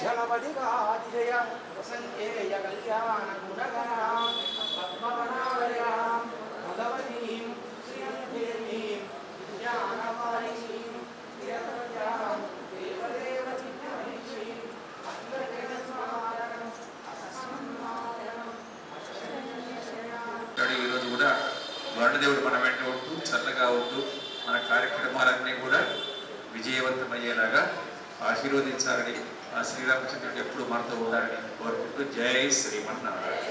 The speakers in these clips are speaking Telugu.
ऐश्वर्यशीलाख्यनवदिगादिजय वसन्तेय कल्याण गुणगणां पद्मवनालयां भगवतीं श्रियं ज्ञानपालिनीं प्रियतर्यां देवदेव चित्रहीशीं अग्रजगन्मारणं असस्मन्मारणं ఈరోజు కూడా వరుణదేవుడు మన వెంట ఉంటూ చల్లగా ఉంటూ మన కార్యక్రమాలన్నీ కూడా విజయవంతమయ్యేలాగా ఆశీర్వదించాలని ఆ శ్రీరామచంద్రుడు ఎప్పుడు మనతో ఉండాలని కోరుకుంటూ జై శ్రీమన్నారాయణ.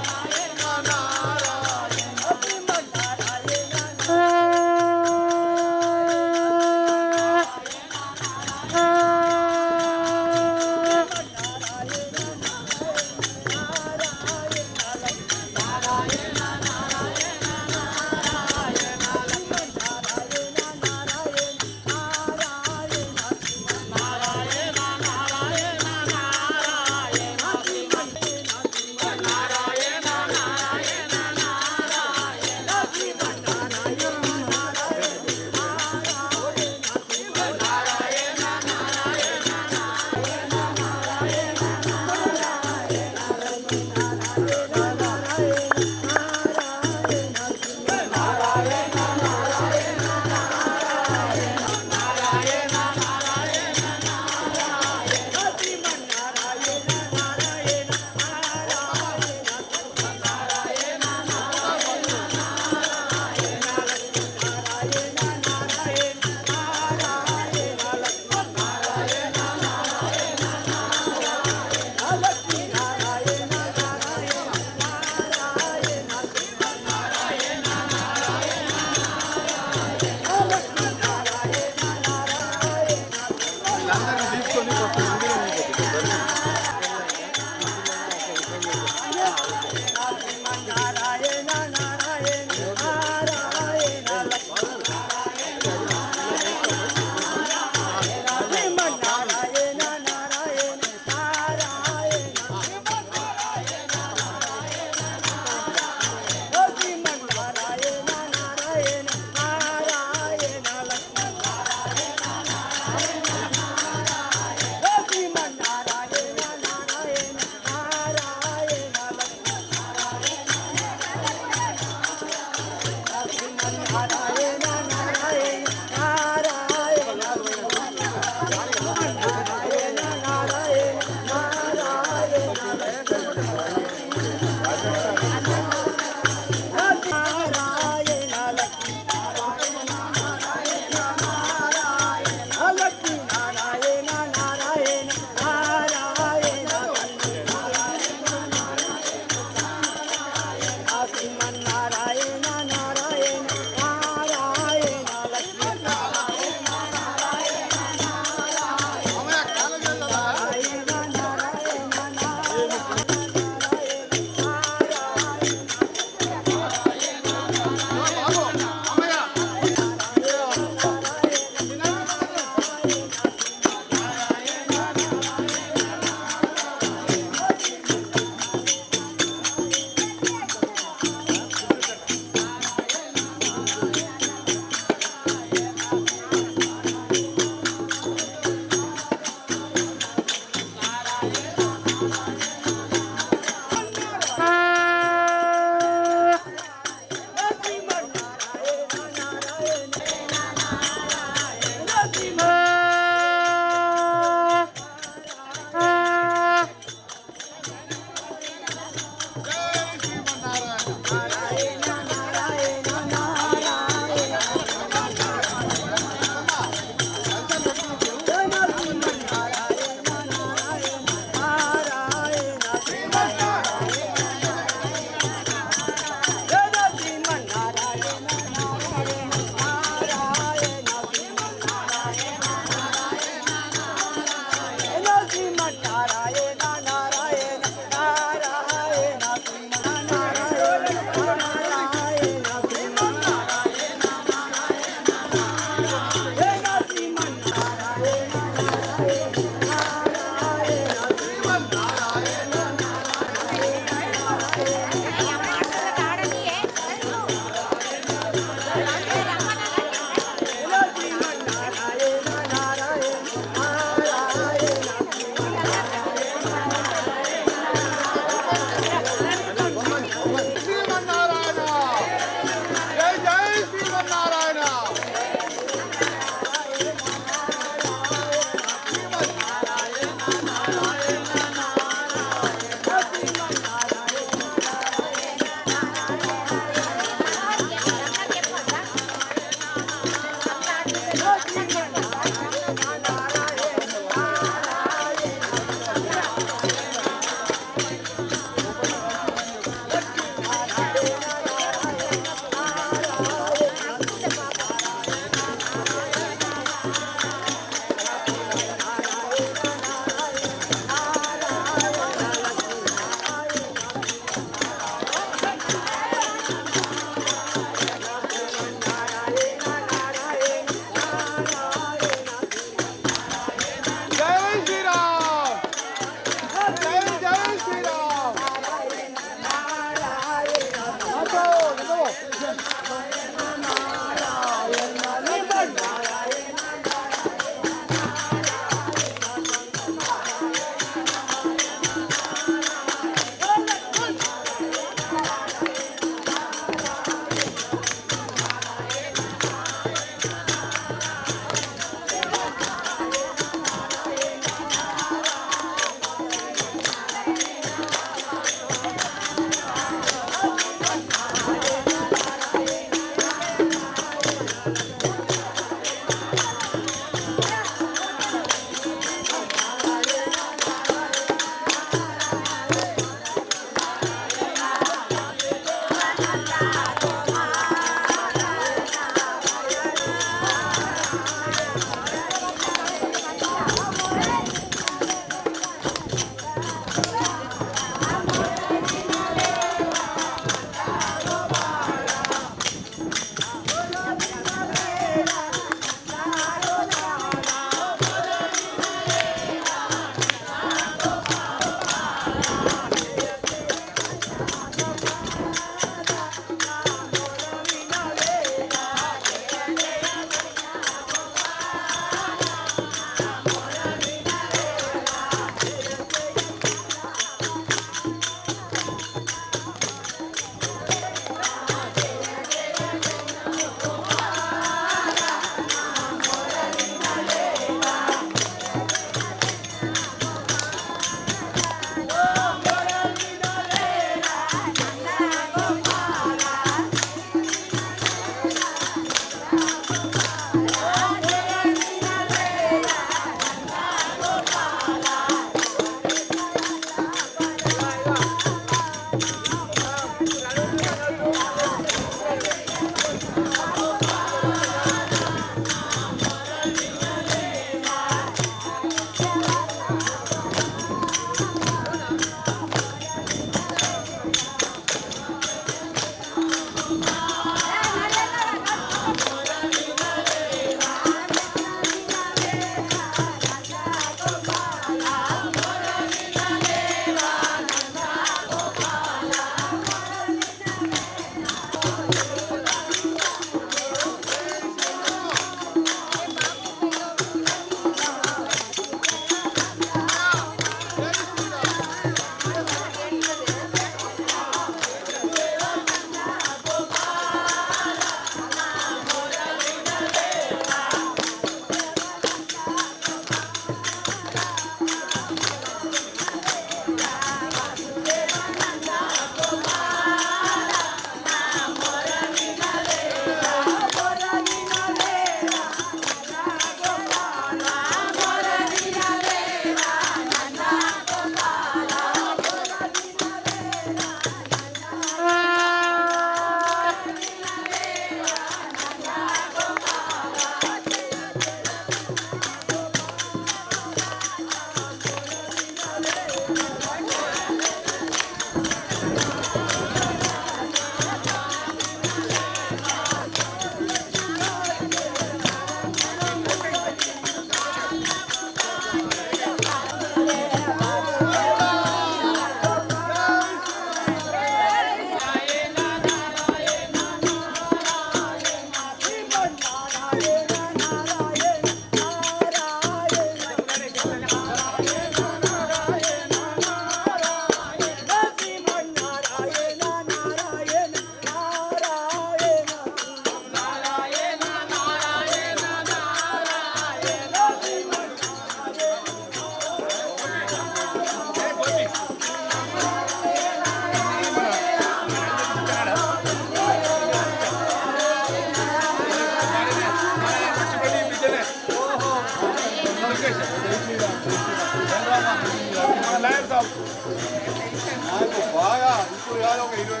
నాకు బాగా ఇప్పుడు కాదు ఒక 20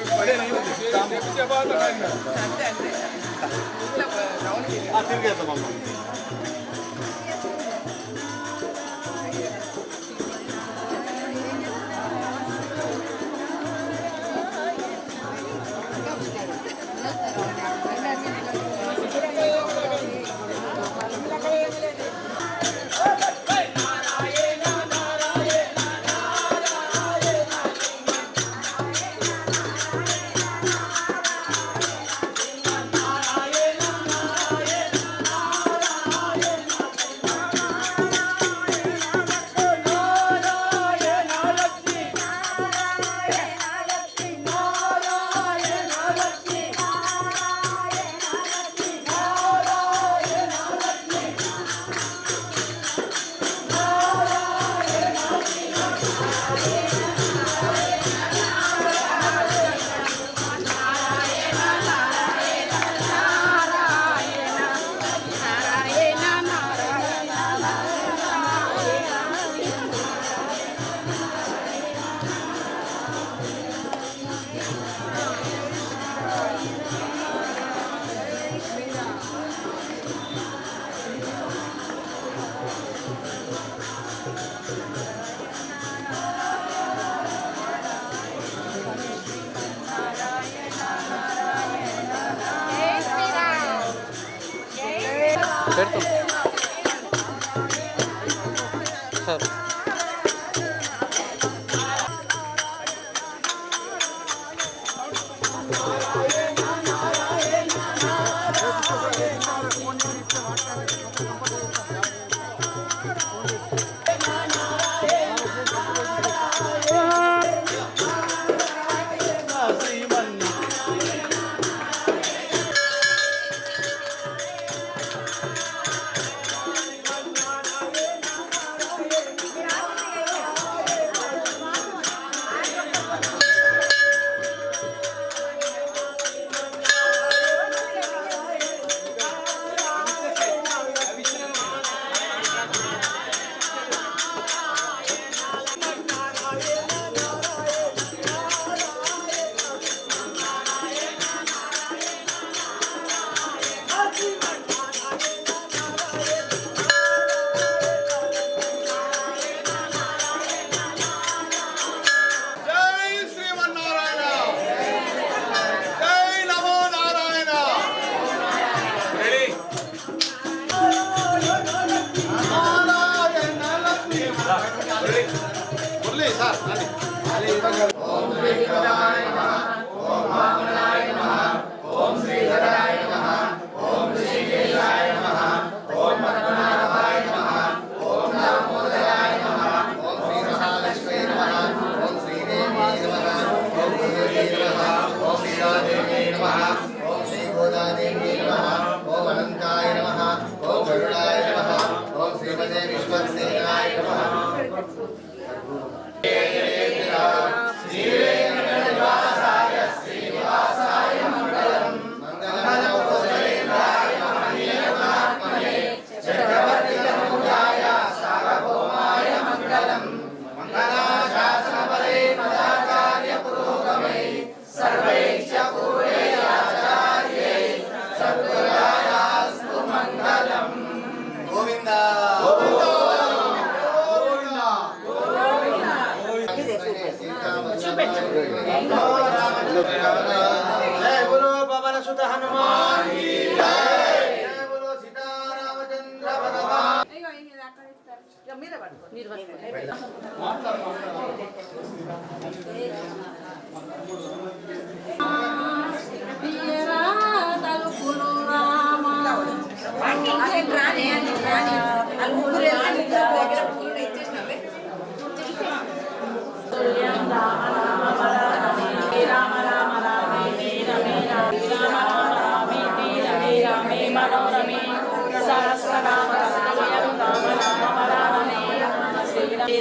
తిరిగేద్దామమ్మా. సార్ जय बोलो पवन सुत हनुमान की जय जय बोलो सीतारामचंद्र भगवान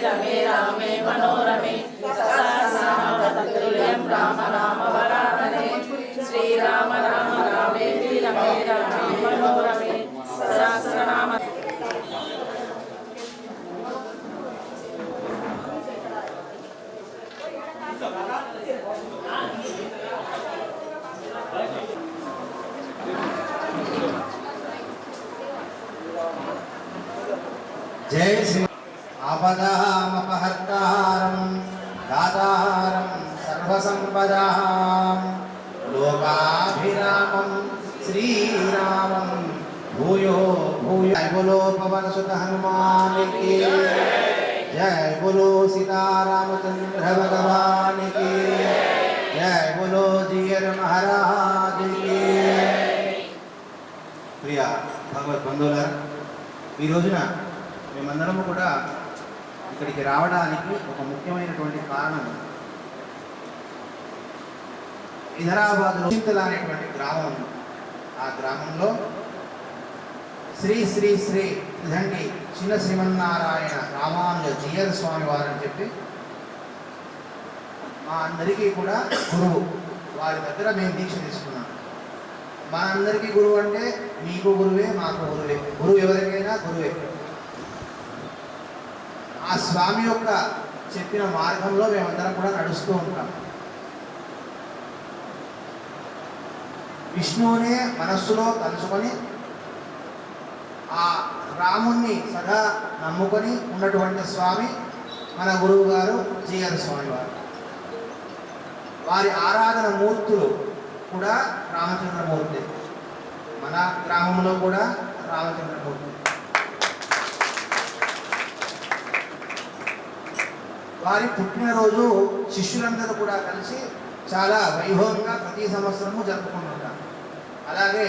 रमे रामे मनोरमे सहस्रनामतुल्यं राम राम वरानने श्रीराम राम रामेति रमे रामे मनोरमे सहस्रनाम జై శ్రీ ఆపదామపహర్తారం దాతారం సర్వసంపదాం లోకాభిరామం శ్రీరామం భూయో భూయో జై బోలో పవన సుత హనుమాన్ की जय बोलो सीतारामचंद्र भगवान की जय बोलो जीयर महाराज की ప్రియ భగవద్ బంధువులారా, ఈ రోజున మేమందరము కూడా ఇక్కడికి రావడానికి ఒక ముఖ్యమైనటువంటి కారణం హైదరాబాద్లో చింతల అనేటువంటి గ్రామం ఉంది. ఆ గ్రామంలో శ్రీ శ్రీ శ్రీ దండి చిన్న శ్రీమన్నారాయణ రామానుజ జీయర్ స్వామి వారని చెప్పి మా అందరికీ కూడా గురువు. వారి దగ్గర మేము దీక్ష తీసుకున్నాం. మా అందరికీ గురువు అంటే మీకు గురువే, మాకు గురువే. గురువు ఎవరికైనా గురువే. ఆ స్వామి యొక్క చెప్పిన మార్గంలో మేమందరం కూడా నడుస్తూ ఉంటాం. విష్ణువునే మనస్సులో తలుచుకొని ఆ రాముణ్ణి సదా నమ్ముకొని ఉన్నటువంటి స్వామి మన గురువు గారు జీయర్ స్వామి వారు. వారి ఆరాధన మూర్తులు కూడా రామచంద్రమూర్తి. మన గ్రామంలో కూడా రామచంద్రమూర్తి. వారి పుట్టినరోజు శిష్యులందరూ కూడా కలిసి చాలా వైభవంగా ప్రతి సంవత్సరము జరుపుకుంటుంటారు. అలాగే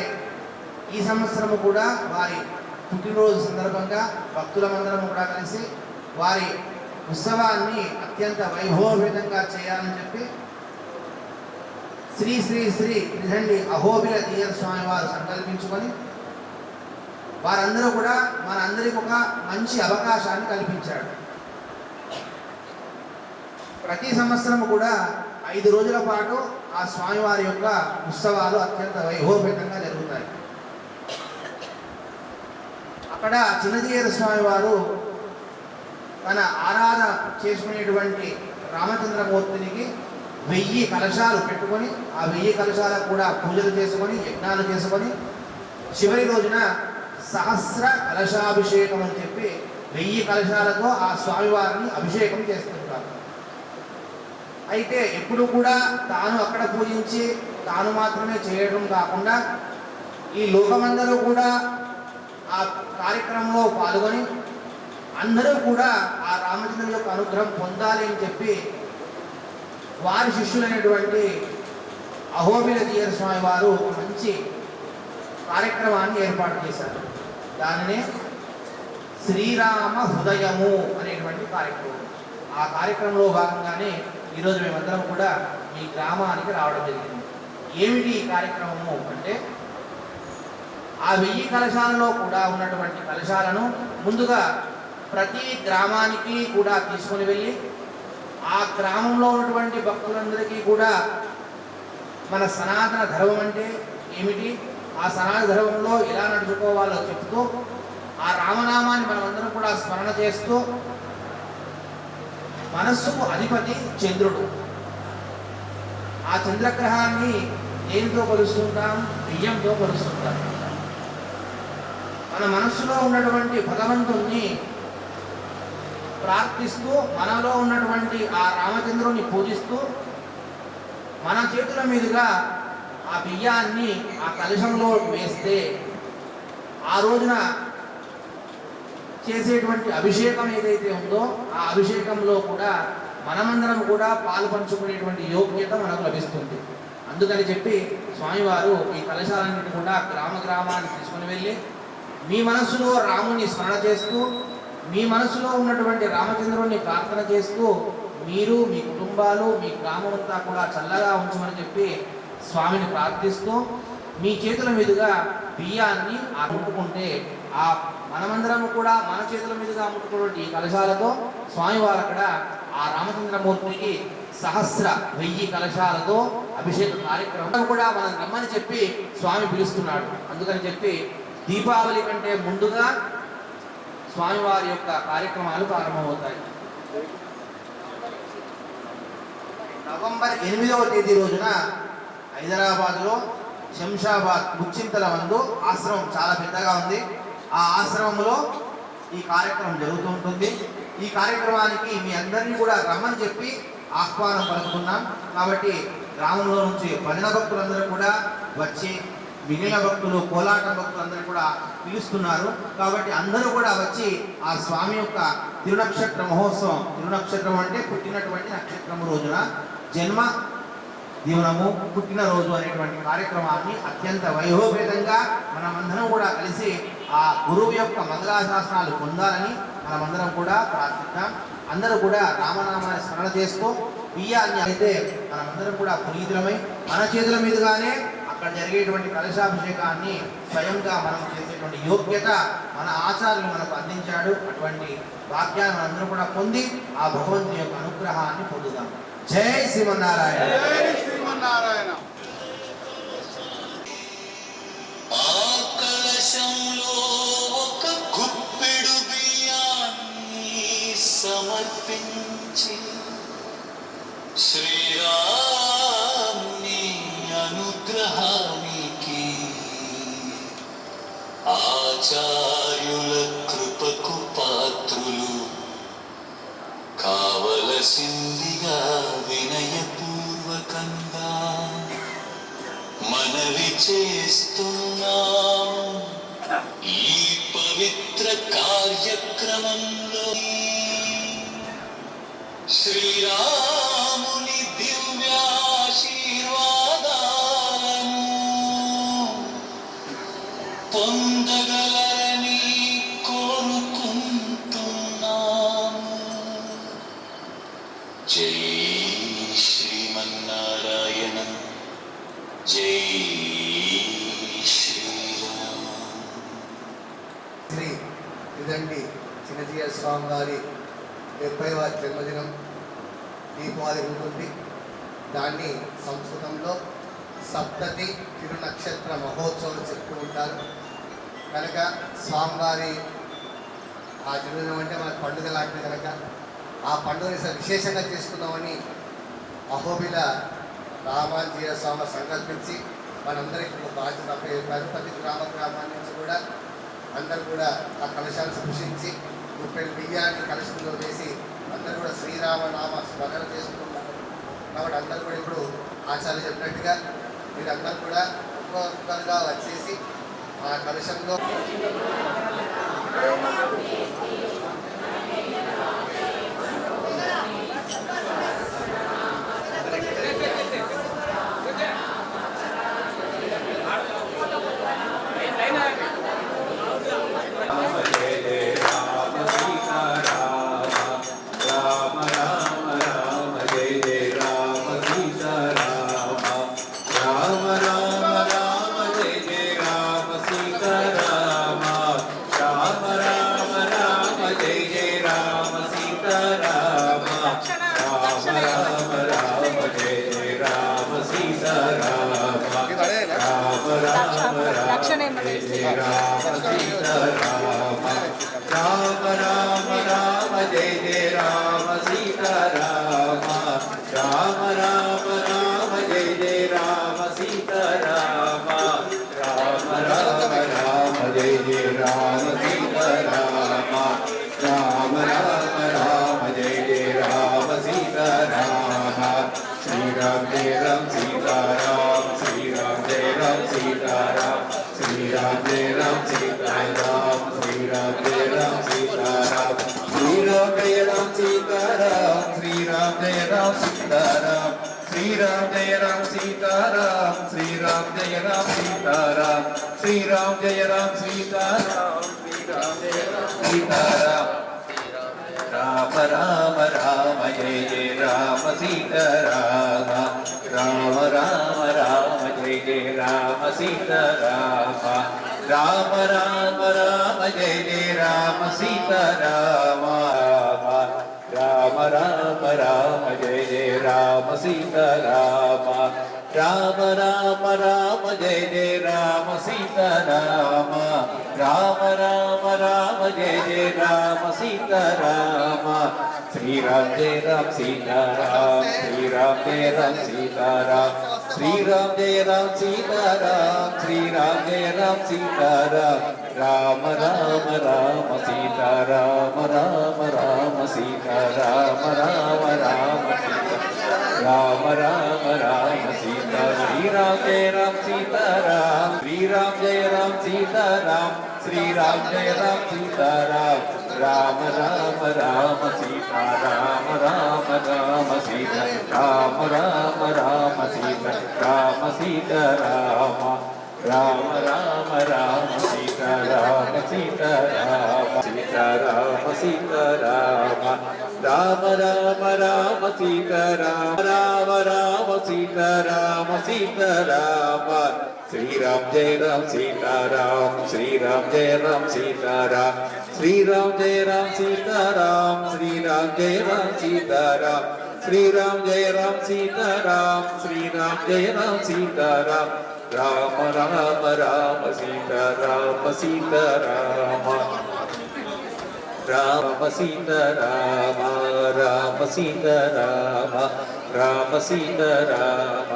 ఈ సంవత్సరము కూడా వారి పుట్టినరోజు సందర్భంగా భక్తులమందరం కూడా కలిసి వారి ఉత్సవాన్ని అత్యంత వైభవపేతంగా చేయాలని చెప్పి శ్రీ శ్రీ శ్రీ త్రిదండి అహోబిల జీయర్ స్వామి వారు సంకల్పించుకొని వారందరూ కూడా మనందరికీ ఒక మంచి అవకాశాన్ని కల్పించాడు. ప్రతి సంవత్సరం కూడా 5 రోజుల పాటు ఆ స్వామివారి యొక్క ఉత్సవాలు అత్యంత వైభవపేతంగా జరుగుతాయి. అక్కడ చిన్నజీయర్ స్వామి వారు తన ఆరాధన చేసుకునేటువంటి రామచంద్రమూర్తినికి 1000 కలశాలు పెట్టుకొని ఆ 1000 కలశాలకు కూడా పూజలు చేసుకొని యజ్ఞాలు చేసుకొని చివరి రోజున సహస్ర కలశాభిషేకం అని చెప్పి 1000 కలశాలతో ఆ స్వామివారిని అభిషేకం చేస్తుంటారు. అయితే ఎప్పుడు కూడా తాను అక్కడ పూజించి తాను మాత్రమే చేయడం కాకుండా ఈ లోకమందరూ కూడా ఆ కార్యక్రమంలో పాల్గొని అందరూ కూడా ఆ రామచంద్రుని యొక్క అనుగ్రహం పొందాలి అని చెప్పి వారి శిష్యులైనటువంటి అహోబిల జీయర్ స్వామి వారు మంచి కార్యక్రమాన్ని ఏర్పాటు చేశారు. దానినే శ్రీరామ హృదయము అనేటువంటి కార్యక్రమం. ఆ కార్యక్రమంలో భాగంగానే ఈరోజు మేమందరం కూడా మీ గ్రామానికి రావడం జరిగింది. ఏమిటి ఈ కార్యక్రమము అంటే, ఆ 1000 కలశాలలో కూడా ఉన్నటువంటి కలశాలను ముందుగా ప్రతి గ్రామానికి కూడా తీసుకొని వెళ్ళి ఆ గ్రామంలో ఉన్నటువంటి భక్తులందరికీ కూడా మన సనాతన ధర్మం అంటే ఏమిటి, ఆ సనాతన ధర్మంలో ఎలా నడుచుకోవాలో చెప్తూ ఆ రామనామాన్ని మనమందరం కూడా స్మరణ చేస్తూ, మనస్సుకు అధిపతి చంద్రుడు. ఆ చంద్రగ్రహాన్ని దేనితో కొలుస్తుంటాం? బియ్యంతో కొలుస్తుంటాం. మన మనస్సులో ఉన్నటువంటి భగవంతుణ్ణి ప్రార్థిస్తూ మనలో ఉన్నటువంటి ఆ రామచంద్రుని పూజిస్తూ మన చేతుల మీదుగా ఆ బియ్యాన్ని ఆ కలశంలో వేస్తే ఆ రోజున చేసేటువంటి అభిషేకం ఏదైతే ఉందో ఆ అభిషేకంలో కూడా మనమందరం కూడా పాలు పంచుకునేటువంటి యోగ్యత మనకు లభిస్తుంది. అందుకని చెప్పి స్వామివారు ఈ కలశాలన్నింటినీ కూడా గ్రామ గ్రామానికి తీసుకుని వెళ్ళి మీ మనసులో రాముని స్మరణ చేస్తూ, మీ మనసులో ఉన్నటువంటి రామచంద్రుడిని ప్రార్థన చేస్తూ మీరు, మీ కుటుంబాలు, మీ గ్రామం అంతా కూడా చల్లగా ఉంచమని చెప్పి స్వామిని ప్రార్థిస్తూ మీ చేతుల మీదుగా బియ్యాన్ని ముట్టుకుంటే ఆ మనమందరం కూడా మన చేతుల మీదుగా ముట్టుకున్నటువంటి ఈ కలశాలతో స్వామివారు అక్కడ ఆ రామచంద్రమూర్తికి సహస్ర 1000 కలశాలతో అభిషేక కార్యక్రమం కూడా మనం రమ్మని చెప్పి స్వామి పిలుస్తున్నాడు. అందుకని చెప్పి దీపావళి కంటే ముందుగా స్వామివారి యొక్క కార్యక్రమాలు ప్రారంభమవుతాయి. నవంబర్ 8వ తేదీ రోజున హైదరాబాద్లో శంషాబాద్ ముచ్చింతల మందు ఆశ్రమం చాలా పెద్దగా ఉంది. ఆ ఆశ్రమంలో ఈ కార్యక్రమం జరుగుతూ ఉంటుంది. ఈ కార్యక్రమానికి మీ అందరినీ కూడా రమ్మని చెప్పి ఆహ్వానం పలుకుతున్నాం. కాబట్టి గ్రామంలో నుంచి భజన భక్తులందరూ కూడా వచ్చి, మిగిలిన భక్తులు కోలాటం భక్తులందరూ కూడా పిలుస్తున్నారు. కాబట్టి అందరూ కూడా వచ్చి ఆ స్వామి యొక్క తిరునక్షత్ర మహోత్సవం, తిరునక్షత్రం అంటే పుట్టినటువంటి నక్షత్రం రోజున జన్మ దీవనము, పుట్టినరోజు అనేటువంటి కార్యక్రమాన్ని అత్యంత వైభవపేతంగా మనమందరం కూడా కలిసి ఆ గురువు యొక్క మంగళాశాసనాలు పొందాలని మనమందరం కూడా ప్రార్థిద్దాం. అందరూ కూడా రామనామాన్ని స్మరణ చేస్తూ బియ్యాన్ని అయితే మనమందరం కూడా పునీతులమై మన చేతుల మీదుగానే అక్కడ జరిగేటువంటి కలశాభిషేకాన్ని స్వయంగా మనం చేసేటువంటి యోగ్యత మన ఆచార్యులు మనకు అందించాడు. అటువంటి వాక్యాన్ని మనందరం కూడా పొంది ఆ భగవంతుని యొక్క అనుగ్రహాన్ని పొందుదాం. జై శ్రీమన్నారాయణ. జై శ్రీమన్నారాయణ. ఆకాశంలో ఒక గుప్పెడు బియ్యాన్ని సమర్పించి శ్రీరాముని అనుగ్రహానికి ఆచార్యుల కృపకు పాత్రులు కావలసిందిగా వినయపూర్వకంగా మనవి చేస్తున్నాము. ఈ పవిత్ర కార్యక్రమంలో శ్రీరాముని దివ్యాశీర్వాదాలను పొందగలరని కోరుకుంటున్నాము. జై శ్రీమన్నారాయణ. జై శ్రీరామ. శ్రీ ఇదండి చిన్నజీయ స్వామి వారి 70వ జన్మదినం దీపావళి ఉంటుంది. దాన్ని సంస్కృతంలో సప్తతి తిరునక్షత్ర మహోత్సవం చెప్తూ ఉంటారు. కనుక స్వామివారి ఆ జన్మదినం అంటే మనకు పండుగ లాంటిది కనుక ఆ పండుగని విశేషంగా చేసుకుందామని అహోబిల రామాంజీయ స్వామి సంకల్పించి మనందరికీ ఒక బాధ్యత ప్రతి గ్రామాన్ని నుంచి కూడా అందరూ కూడా ఆ కలశాన్ని స్పృశించి 30 బియ్యాన్ని కలశంలో వేసి అందరూ కూడా శ్రీరామ నామ స్మరణ చేసుకుంటున్నారు. కాబట్టి అందరూ కూడా ఇప్పుడు ఆచార్యులు చెప్పినట్టుగా మీరందరూ కూడా ఒక్కొక్కరుగా వచ్చేసి ఆ కలశంలో రామ రామ రామ జయ జయ రామ సీతారామ రామ రామ రామ జయ జయ రామ సీతారామ రామ రామ రామ జయ జయ రామ సీతారామ రామ రామ రామ జయ జయ రామ సీతారామ రామ రామ రామ జయ జయ రామ సీతారామ రామ రామ రామ జయ జయ రామ సీతారామ శ్రీరామ్ జయ రామ సీతారాం శ్రీరామ్ జయ రామ సీతారాం శ్రీరామ్ జయ రామ సీతారాం శ్రీరామ్ జయ రామ సీతారాం రామ రామ రామ సీతారామ రామ రామ సీతారామ రామ రామ రామ రామ రామ సీతా శ్రీరామ్ జయ రామ సీతారాం శ్రీరామ్ జయ రామ సీతారాం శ్రీరామ్ జయ రామ సీతారాం రామ రామ రామ సీతారామ రామ రామ సీతా రామ రామ రామ సీతా రామ సీతారామ రామ రామ రామ సీతారామ సీతారామ సీతారామ సీతారామ రామ రామ రామ సీతారామ రామ రామ సీతారామ సీతారామ శ్రీరామ్ జయ రామ సీతారాం శ్రీరామ్ జయ రామ సీతారాం శ్రీరామ్ జయ రామ సీతారాం శ్రీరామ్ జయ రామ సీతారాం శ్రీరామ్ జయ రామ సీతారాం శ్రీరామ్ జయ రామ సీతారాం రామ రామ రామ సీతారామ సీతారామ రామ సీతారామ రామ సీతారామ రామ సీతారామ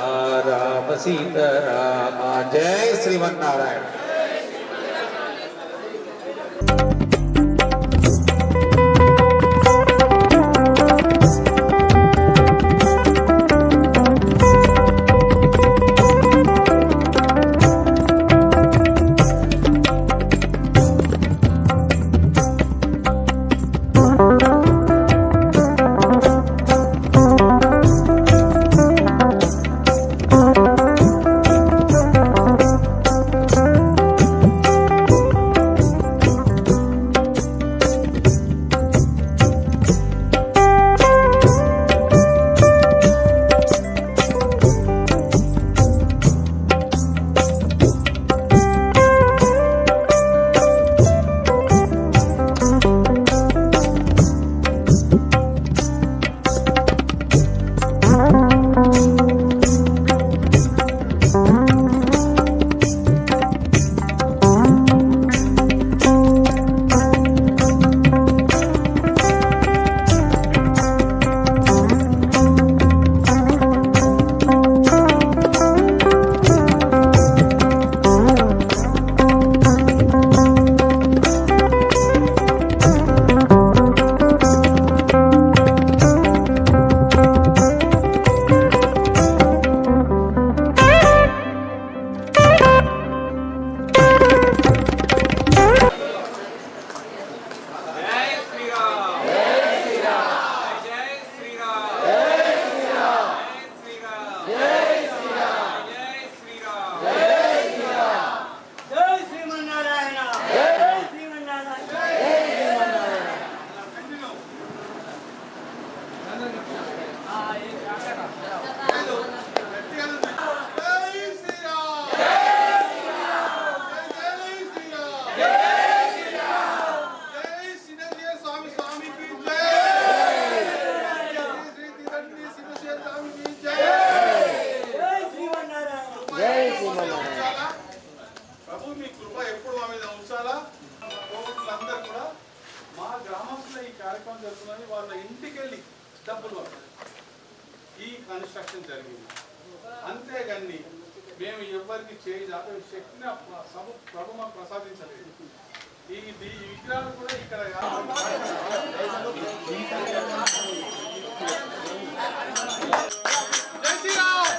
రామ సీతారామ జయ శ్రీమన్నారాయణ. ఈ కన్స్ట్రక్షన్ జరిగింది. అంతేగాని మేము ఎవరికి చేయి దాకా శక్తిని ప్రభు మాకు ప్రసాదించలేదు. ఈ విగ్రహాలు కూడా ఇక్కడ జై శ్రీరామ్.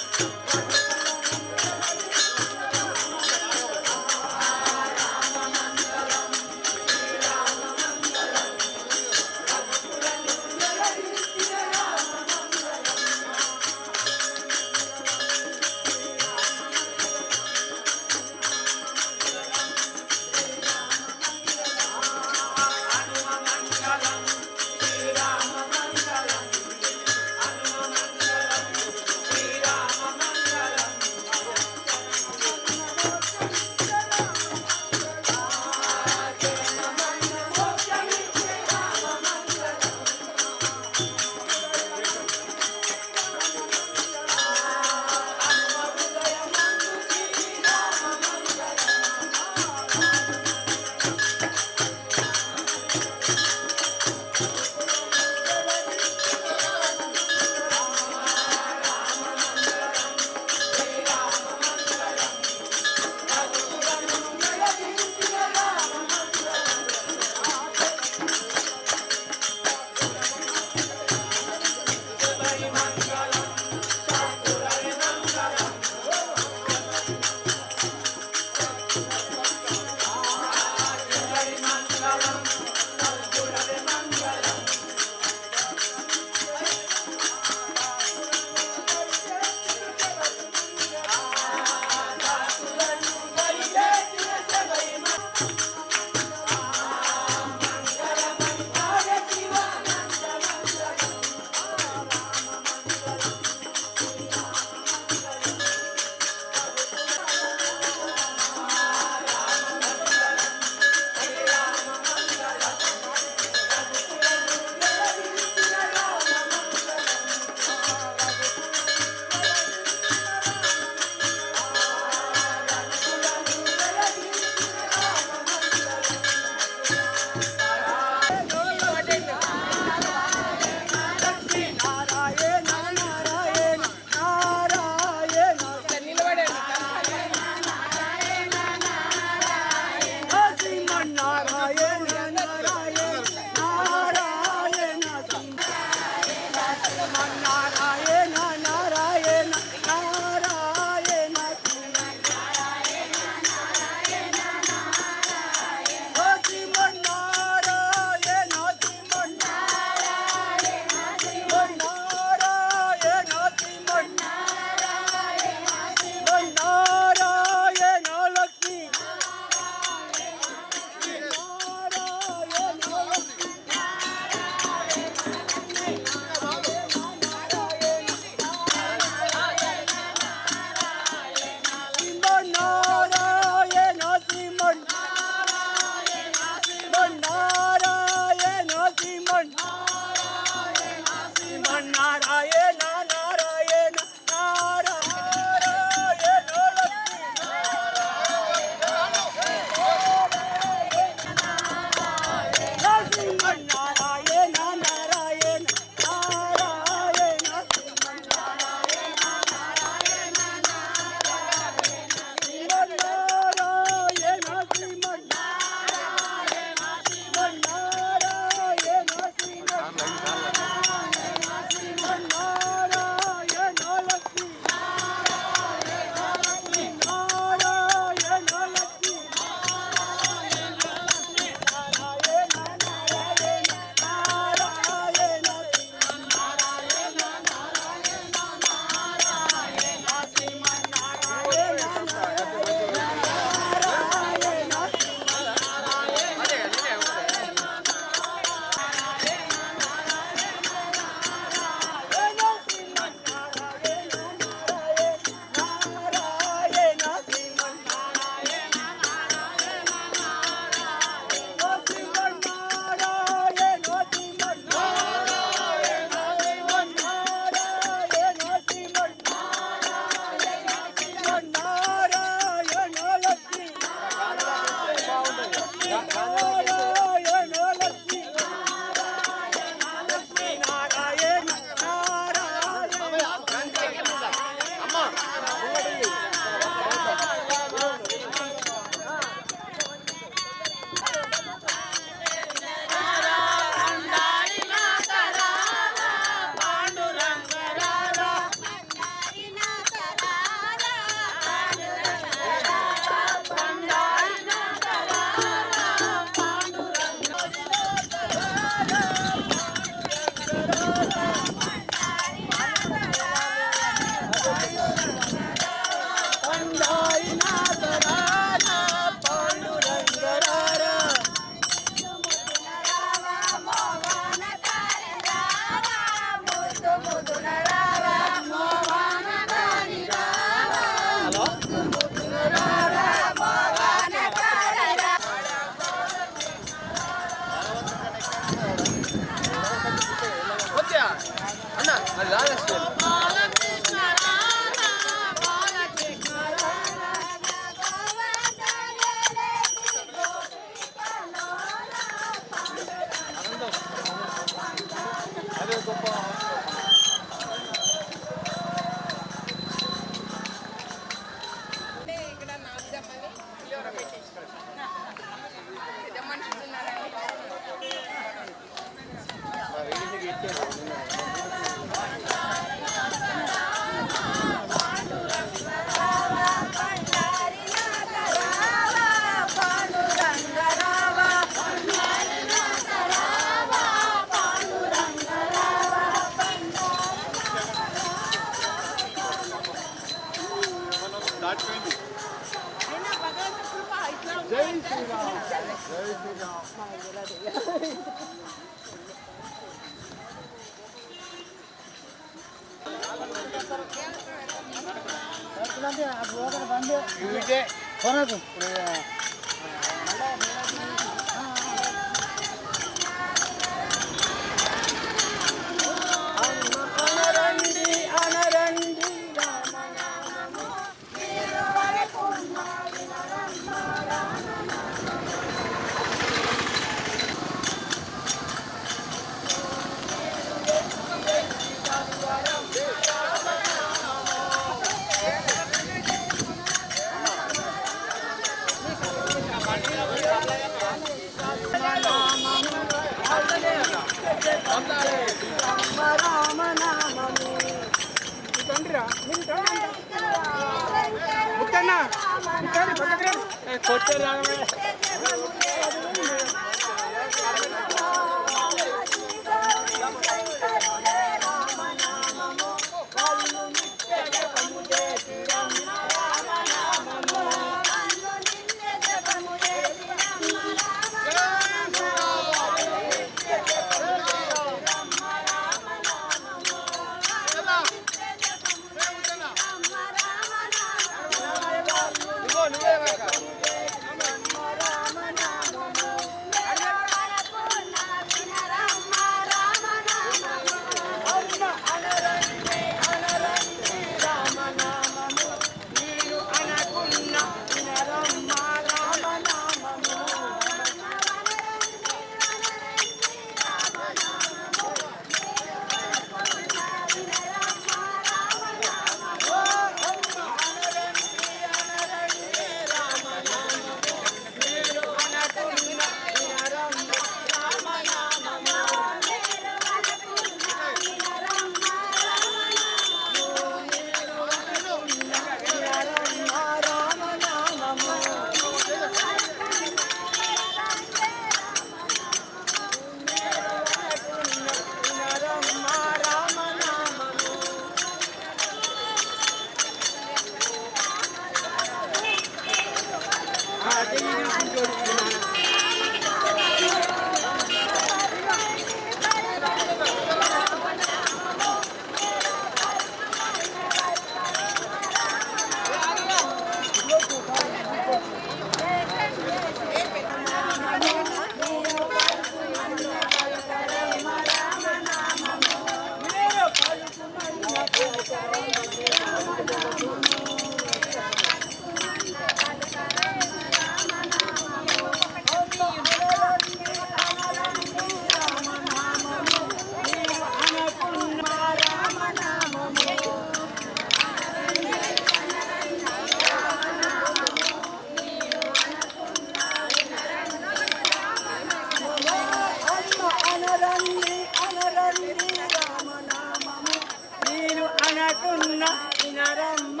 అనకున్న వినరమ్మ